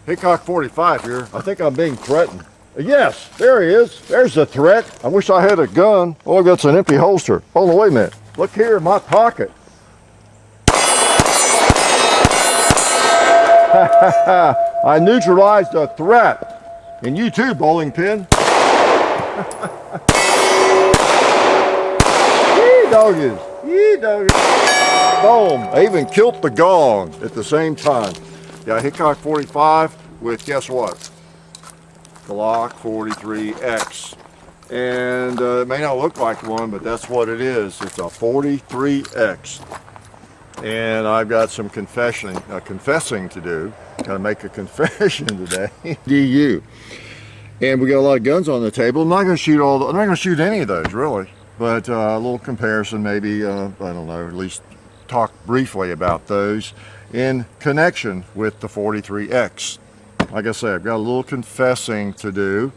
Hickok 45 here. I think I'm being threatened. Yes, there he is. There's the threat. I wish I had a gun. Oh, that's an empty holster. Hold on, wait a minute. Look here in my pocket. I neutralized a threat. And you too, bowling pin. Yee doggies. Yee doggies. Boom. I even killed the gong at the same time. Yeah, Hickok 45 with, guess what? Glock 43X. And it may not look like one, but that's what it is. It's a 43X. And I've got some confessing to do. Gotta make a confession today. DU. And we got a lot of guns on the table. I'm not gonna shoot I'm not gonna shoot any of those really. But a little comparison maybe, I don't know, at least talk briefly about those in connection with the 43X. Like I said, I've got a little confessing to do.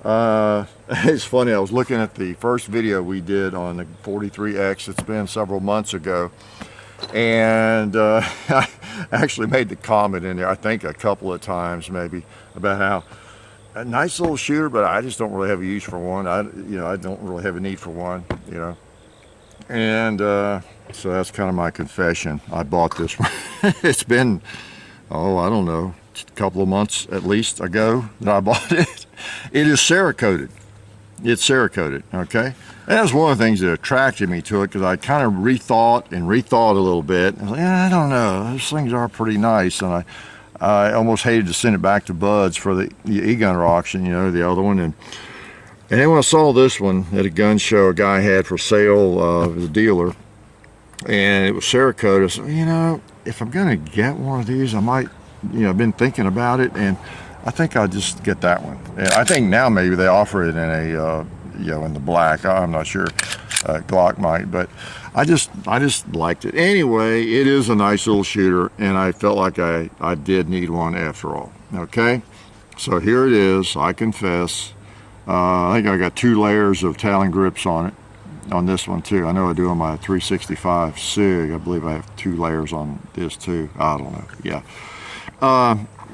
It's funny, I was looking at the first video we did on the 43X. It's been several months ago. And I actually made the comment in there, I think a couple of times maybe, about how a nice little shooter, but I just don't really have a use for one. I don't really have a need for one, you know. And so that's kind of my confession. I bought this one. It's been, oh, I don't know, a couple of months at least ago that I bought it. It is Cerakoted. It's Cerakoted, okay? And that's one of the things that attracted me to it, because I kind of rethought a little bit. I was like, yeah, I don't know, those things are pretty nice. And I almost hated to send it back to Bud's for the e-gunner auction, you know, the other one. And then when I saw this one at a gun show a guy had for sale, it was a dealer, and it was Cerakoted, I said, you know, if I'm going to get one of these, I might, you know, I've been thinking about it, and I think I'll just get that one. And I think now maybe they offer it in a, you know, in the black. I'm not sure. Glock might, but I just liked it. Anyway, it is a nice little shooter, and I felt like I did need one after all. Okay, so here it is. I confess. I think I got 2 layers of Talon grips on it, on this one too. I know I do on my 365 SIG. I believe I have 2 layers on this too. I don't know. Yeah.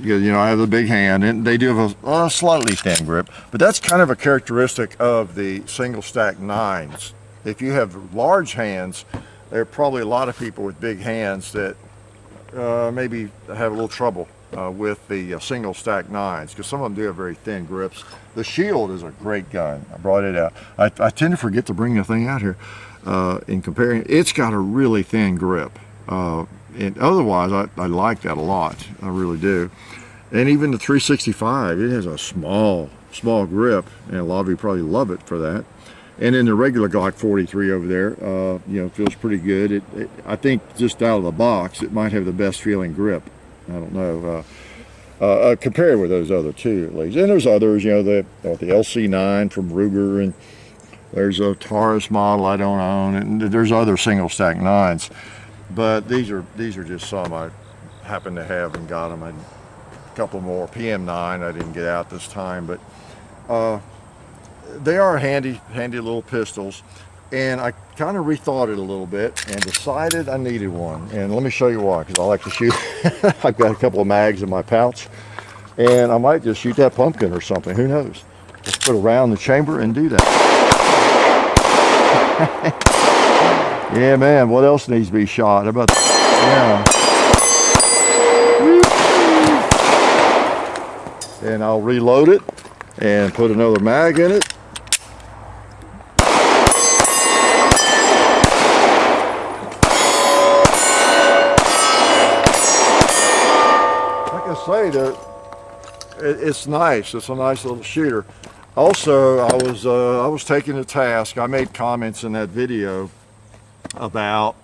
You know, I have the big hand, and they do have a slightly thin grip, but that's kind of a characteristic of the single stack 9s. If you have large hands, there are probably a lot of people with big hands that maybe have a little trouble with the single stack 9s, because some of them do have very thin grips. The Shield is a great gun. I brought it out. I tend to forget to bring the thing out here in comparing. It's got a really thin grip. And otherwise, I like that a lot. I really do. And even the 365, it has a small grip, and a lot of you probably love it for that. And then the regular Glock 43 over there, you know, feels pretty good. I think just out of the box, it might have the best feeling grip. I don't know, compared with those other 2 at least. And there's others, you know, the LC9 from Ruger, and there's a Taurus model I don't own, and there's other single stack 9s. But these are just some I happen to have and got them. And a couple more PM9 I didn't get out this time, but they are handy little pistols. And I kind of rethought it a little bit and decided I needed one. And let me show you why, because I like to shoot. I've got a couple of mags in my pouch, and I might just shoot that pumpkin or something. Who knows? Just put around the chamber and do that. Yeah, man, what else needs to be shot? How about that? Yeah. And I'll reload it and put another mag in it. Like I say, it's nice. It's a nice little shooter. Also, I was taken to task. I made comments in that video about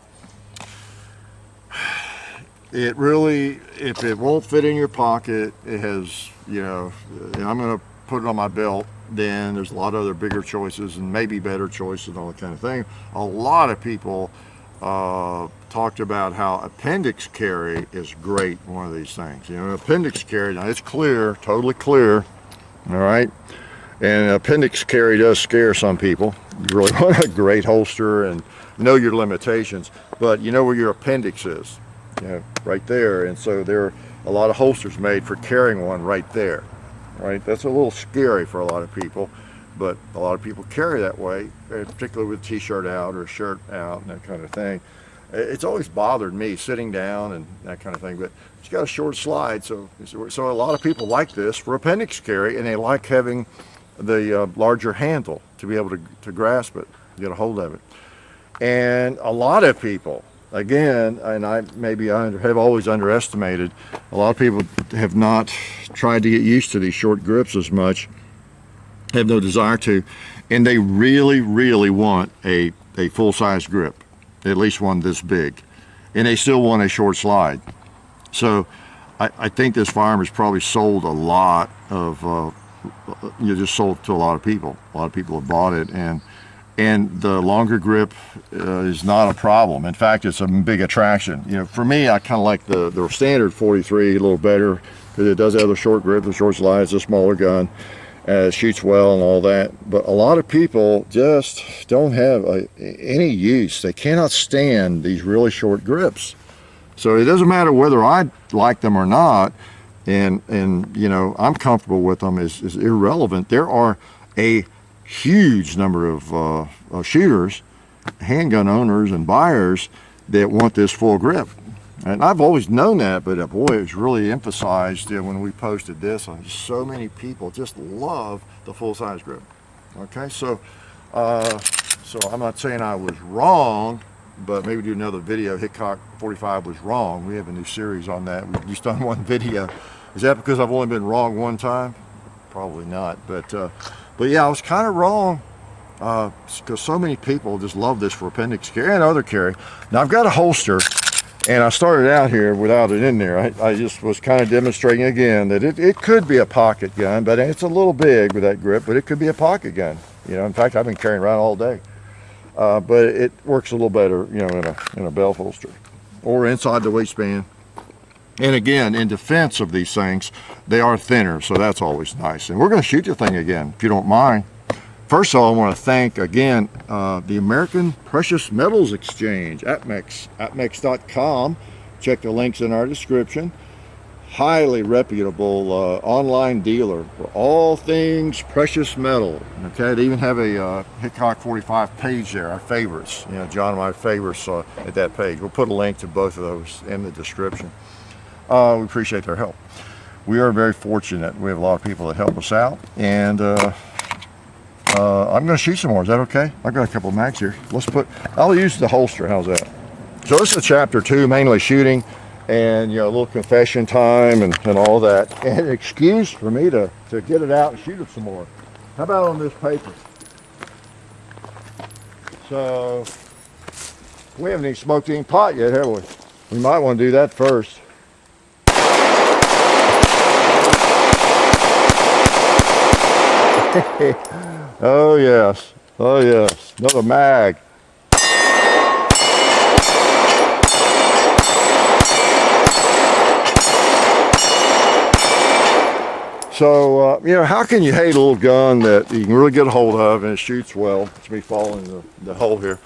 it really, if it won't fit in your pocket, it has, you know, and I'm going to put it on my belt, then there's a lot of other bigger choices and maybe better choices and all that kind of thing. A lot of people talked about how appendix carry is great, one of these things. You know, appendix carry, now it's clear, totally clear, all right? And appendix carry does scare some people. You really want a great holster and know your limitations, but you know where your appendix is, you know, right there. And so there a lot of holsters made for carrying one right there, right? That's a little scary for a lot of people, but a lot of people carry that way, particularly with a t-shirt out or a shirt out and that kind of thing. It's always bothered me sitting down and that kind of thing, but it's got a short slide, so a lot of people like this for appendix carry, and they like having the larger handle to be able to grasp it, get a hold of it. And a lot of people, again, and I have always underestimated, a lot of people have not tried to get used to these short grips as much, have no desire to, and they really, really want a full-size grip, at least one this big, and they still want a short slide. So I think this firearm has probably sold a lot of, just sold to a lot of people. A lot of people have bought it, and the longer grip is not a problem. In fact, it's a big attraction. You know, for me, I kind of like the standard 43 a little better because it does have the short grip, the short slide. It's a smaller gun. Shoots well and all that, but a lot of people just don't have any use. They cannot stand these really short grips. So it doesn't matter whether I like them or not, and you know, I'm comfortable with them is irrelevant. There are a huge number of shooters, handgun owners and buyers that want this full grip. And I've always known that, but boy, it was really emphasized when we posted this. So many people just love the full-size grip. Okay, so I'm not saying I was wrong, but maybe do another video. Hickok 45 was wrong. We have a new series on that. We've just done one video. Is that because I've only been wrong one time? Probably not. But yeah, I was kind of wrong because so many people just love this for appendix carry and other carry. Now I've got a holster. And I started out here without it in there. I just was kind of demonstrating again that it could be a pocket gun, but it's a little big with that grip, but it could be a pocket gun. You know, in fact, I've been carrying around all day. But it works a little better, you know, in a belt holster or inside the waistband. And again, in defense of these things, they are thinner, so that's always nice. And we're going to shoot the thing again, if you don't mind. First of all, I want to thank again the American Precious Metals Exchange, APMEX, apmex.com. Check the links in our description. Highly reputable online dealer for all things precious metal. Okay, they even have a Hickok 45 page there, our favorites. You know, John and my favorites at that page. We'll put a link to both of those in the description. We appreciate their help. We are very fortunate. We have a lot of people that help us out, and I'm going to shoot some more. Is that okay? I've got a couple of mags here. I'll use the holster. How's that? So this is chapter 2, mainly shooting, and you know, a little confession time and all that, and an excuse for me to get it out and shoot it some more. How about on this paper? So we haven't even smoked any pot yet, have we? We might want to do that first. Oh yes, oh yes, another mag. So, you know, how can you hate a little gun that you can really get a hold of and it shoots well? It's me following the hole here.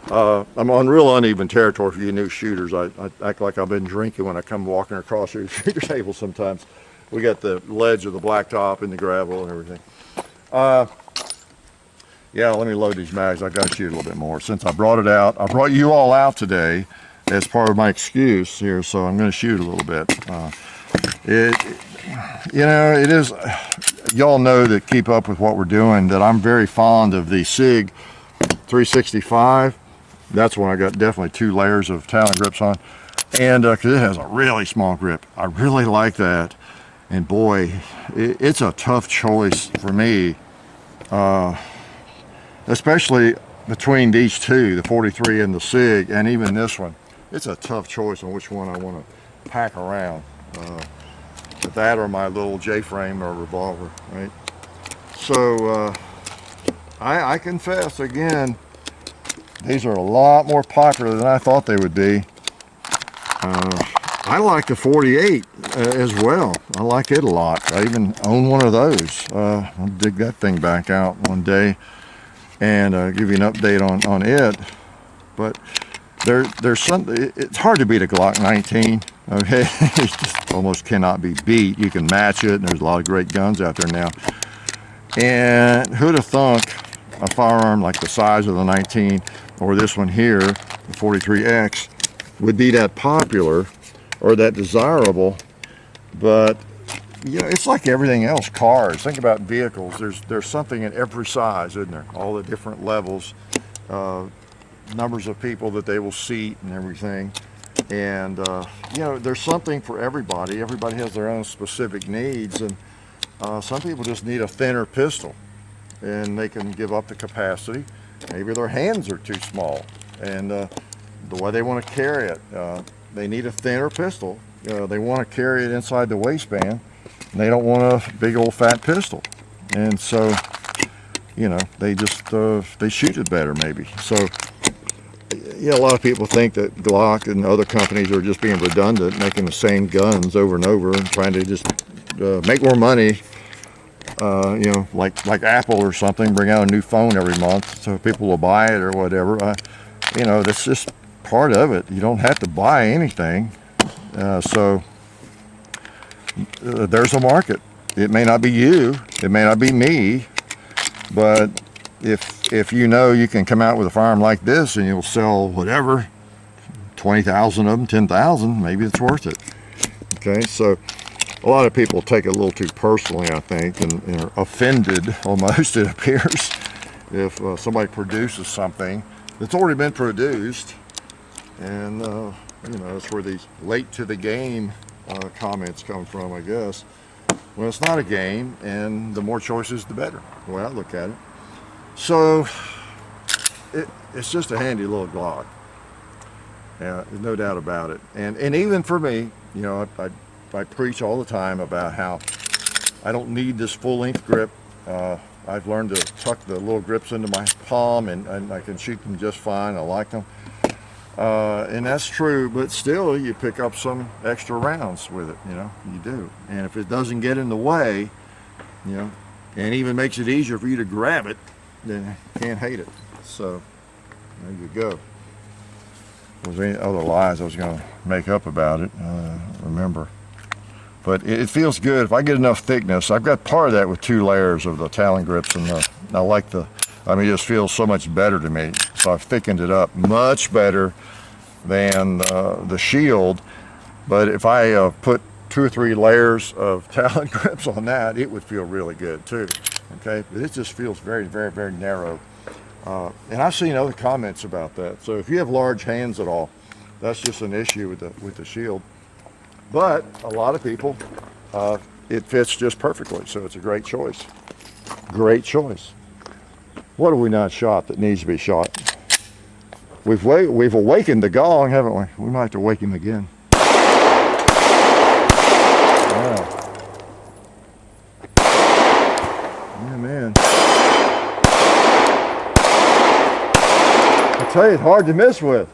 I'm on real uneven territory for you new shooters. I act like I've been drinking when I come walking across your shooter table sometimes. We got the ledge of the blacktop and the gravel and everything. Yeah, let me load these mags. I got to shoot a little bit more. Since I brought it out, I brought you all out today as part of my excuse here, so I'm going to shoot a little bit. You know, it is, y'all know that keep up with what we're doing, that I'm very fond of the SIG 365. That's when I got definitely 2 layers of Talon grips on, and because it has a really small grip. I really like that, and boy, it's a tough choice for me, especially between these two, the 43 and the SIG, and even this one. It's a tough choice on which one I want to pack around. That or my little J-frame or revolver, right? So I confess again, these are a lot more popular than I thought they would be. I like the 48 as well. I like it a lot. I even own one of those. I'll dig that thing back out one day and give you an update on it. But there's something. It's hard to beat a Glock 19. Okay, it just almost cannot be beat. You can match it, and there's a lot of great guns out there now. And who'd have thunk a firearm like the size of the 19 or this one here, the 43X, would be that popular or that desirable? But you know, it's like everything else. Cars. Think about vehicles. There's something in every size, isn't there? All the different levels, numbers of people that they will seat and everything. And you know, there's something for everybody. Everybody has their own specific needs, and some people just need a thinner pistol, and they can give up the capacity. Maybe their hands are too small, and the way they want to carry it, they need a thinner pistol. They want to carry it inside the waistband, and they don't want a big old fat pistol. And so, you know, they just they shoot it better maybe. So yeah, a lot of people think that Glock and other companies are just being redundant, making the same guns over and over and trying to just make more money. You know, like Apple or something, bring out a new phone every month so people will buy it or whatever. You know, that's just part of it. You don't have to buy anything. So there's a market. It may not be you, it may not be me, but if you know you can come out with a firearm like this and you'll sell whatever, 20,000 of them, 10,000, maybe it's worth it. Okay, so a lot of people take it a little too personally, I think, and are offended almost, it appears, if somebody produces something that's already been produced. And you know, that's where these late to the game comments come from, I guess. Well, it's not a game, and the more choices, the better, the way I look at it. So it's just a handy little Glock. Yeah, there's no doubt about it. And even for me, you know, I preach all the time about how I don't need this full-length grip. I've learned to tuck the little grips into my palm, and I can shoot them just fine. I like them. And that's true, but still you pick up some extra rounds with it, you know, you do. And if it doesn't get in the way, you know, and even makes it easier for you to grab it, then you can't hate it. So there you go. Was there any other lies I was going to make up about it? Remember. But it feels good. If I get enough thickness, I've got part of that with 2 layers of the Talon grips, and I like it just feels so much better to me. So I've thickened it up much better than the Shield. But if I put 2 or 3 layers of Talon grips on that, it would feel really good too. Okay, but it just feels very, very, very narrow. And I've seen other comments about that. So if you have large hands at all, that's just an issue with the Shield. But a lot of people, it fits just perfectly. So it's a great choice. Great choice. What have we not shot that needs to be shot? We've awakened the gong, haven't we? We might have to wake him again. Wow. Yeah, man. I tell you, it's hard to miss with.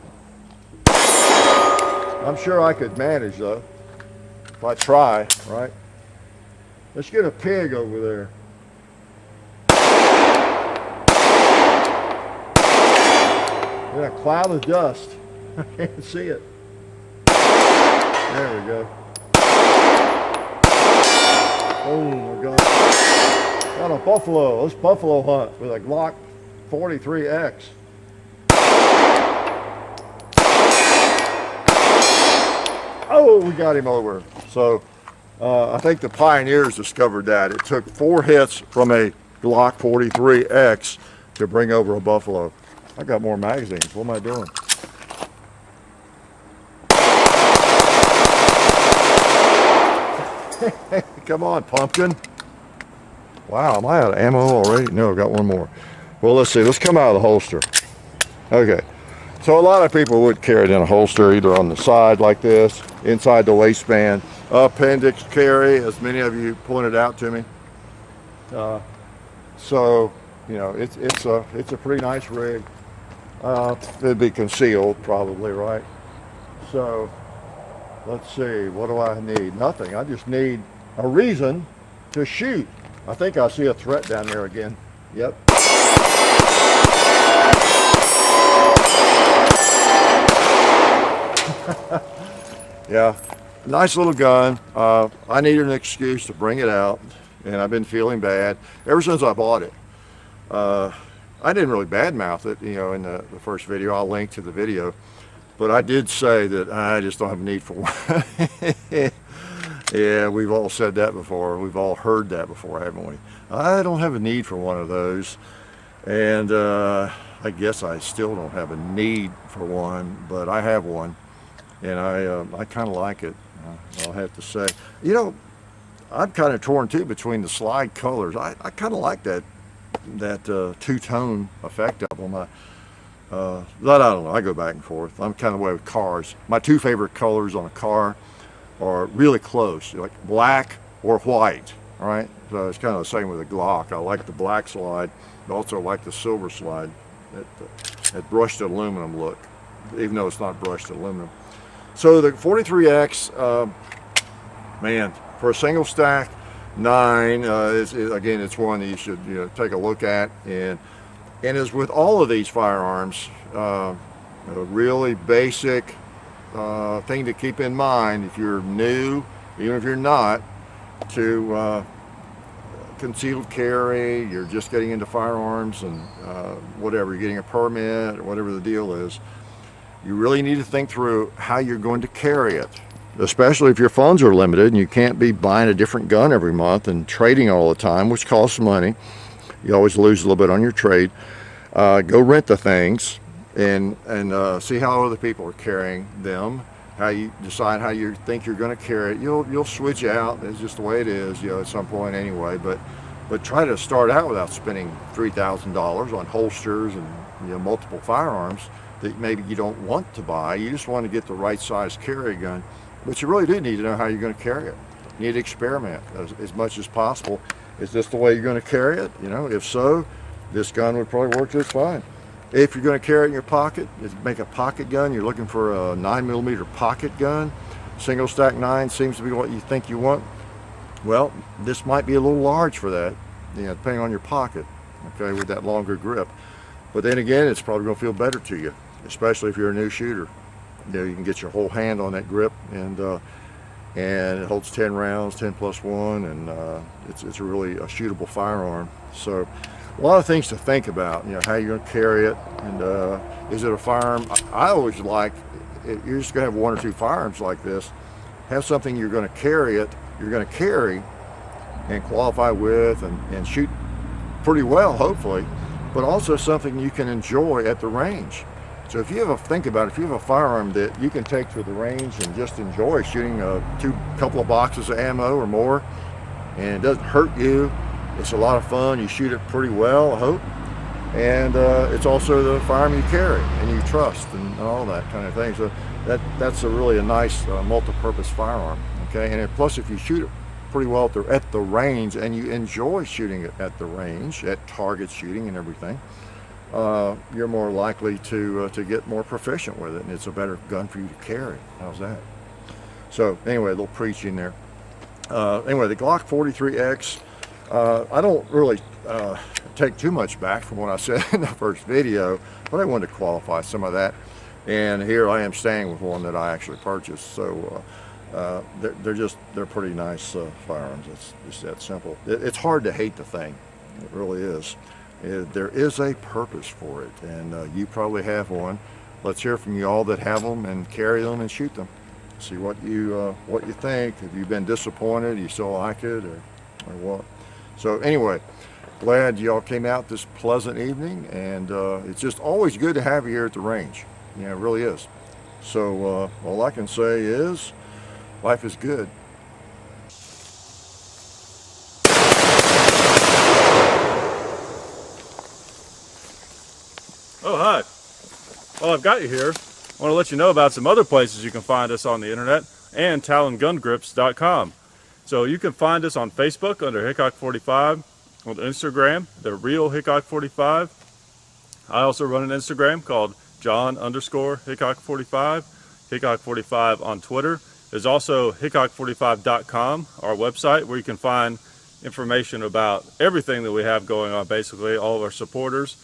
I'm sure I could manage though, if I try, right? Let's get a pig over there. Yeah, a cloud of dust. I can't see it. There we go. Oh my God. Got a buffalo. Let's buffalo hunt with a Glock 43X. Oh, we got him over. So I think the pioneers discovered that. It took 4 hits from a Glock 43X to bring over a buffalo. I got more magazines. What am I doing? Come on, pumpkin. Wow, am I out of ammo already? No, I got one more. Well, let's see. Let's come out of the holster. Okay. So a lot of people would carry it in a holster, either on the side like this, inside the waistband, appendix carry, as many of you pointed out to me. So, you know, it's a pretty nice rig. It'd be concealed probably, right? So let's see, what do I need? Nothing. I just need a reason to shoot. I think I see a threat down there again. Yep. Yeah, nice little gun. I needed an excuse to bring it out, and I've been feeling bad ever since I bought it. I didn't really badmouth it, you know, in the first video. I'll link to the video, but I did say that I just don't have a need for one. Yeah, we've all said that before. We've all heard that before, haven't we? I don't have a need for one of those, and I guess I still don't have a need for one, but I have one, and I kind of like it. I'll have to say, you know, I'm kind of torn too between the slide colors. I kind of like that two-tone effect of them. But I don't know. I go back and forth. I'm kind of the way with cars. My two favorite colors on a car are really close, like black or white. All right. So it's kind of the same with the Glock. I like the black slide, but also like the silver slide. That brushed aluminum look, even though it's not brushed aluminum. So the 43X, man, for a single stack 9, again, it's one that you should take a look at, and as with all of these firearms, a really basic thing to keep in mind if you're new, even if you're not, to concealed carry, you're just getting into firearms and whatever, you're getting a permit or whatever the deal is, you really need to think through how you're going to carry it, especially if your funds are limited and you can't be buying a different gun every month and trading all the time, which costs money. You always lose a little bit on your trade. Go rent the things and see how other people are carrying them, how you decide how you think you're going to carry it. You'll switch out. It's just the way it is, at some point anyway. But try to start out without spending $3,000 on holsters and multiple firearms that maybe you don't want to buy. You just want to get the right size carry gun, but you really do need to know how you're going to carry it. You need to experiment as much as possible. Is this the way you're going to carry it? If so, this gun would probably work just fine. If you're going to carry it in your pocket, make a pocket gun. You're looking for a 9mm pocket gun. Single stack 9 seems to be what you think you want. Well, this might be a little large for that, depending on your pocket, okay, with that longer grip. But then again, it's probably going to feel better to you, especially if you're a new shooter. You can get your whole hand on that grip, and it holds 10 rounds, 10 plus 1, and it's really a shootable firearm. So a lot of things to think about, how you're going to carry it, and is it a firearm? I always like, if you're just going to have 1 or 2 firearms like this, have something you're going to carry and qualify with and shoot pretty well, hopefully, but also something you can enjoy at the range. So if you think about it, if you have a firearm that you can take to the range and just enjoy shooting a couple of boxes of ammo or more, and it doesn't hurt you, it's a lot of fun, you shoot it pretty well, I hope, and it's also the firearm you carry and you trust and all that kind of thing. So that's really a nice multi-purpose firearm, okay? And plus, if you shoot it pretty well at the range and you enjoy shooting it at the range, at target shooting and everything, you're more likely to get more proficient with it, and it's a better gun for you to carry. How's that? So anyway, a little preaching there. Anyway, the Glock 43X, I don't really take too much back from what I said in the first video, but I wanted to qualify some of that, and here I am staying with one that I actually purchased. So they're pretty nice firearms. It's just that simple. It's hard to hate the thing. It really is. There is a purpose for it, and you probably have one. Let's hear from you all that have them and carry them and shoot them. See what you think. Have you been disappointed? You still like it, or what? So anyway, glad y'all came out this pleasant evening, and it's just always good to have you here at the range. It really is. So all I can say is, life is good. Oh, hi. Well, I've got you here. I want to let you know about some other places you can find us on the internet and TalonGunGrips.com. So you can find us on Facebook under Hickok45, on Instagram, The Real Hickok45. I also run an Instagram called John_Hickok45, Hickok45 on Twitter. There's also Hickok45.com, our website, where you can find information about everything that we have going on, basically, all of our supporters.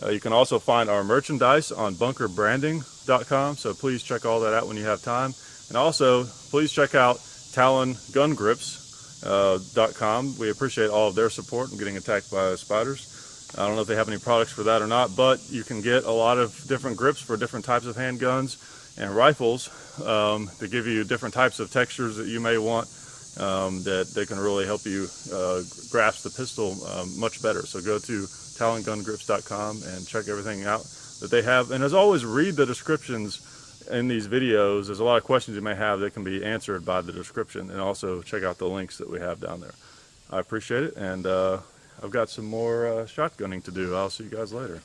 You can also find our merchandise on bunkerbranding.com, so please check all that out when you have time. And also, please check out TalonGunGrips.com. We appreciate all of their support in getting attacked by spiders. I don't know if they have any products for that or not, but you can get a lot of different grips for different types of handguns and rifles to give you different types of textures that you may want, that they can really help you grasp the pistol much better. So go to TalonGunGrips.com and check everything out that they have. And as always, read the descriptions in these videos. There's a lot of questions you may have that can be answered by the description, and also check out the links that we have down there. I appreciate it, and I've got some more shotgunning to do. I'll see you guys later.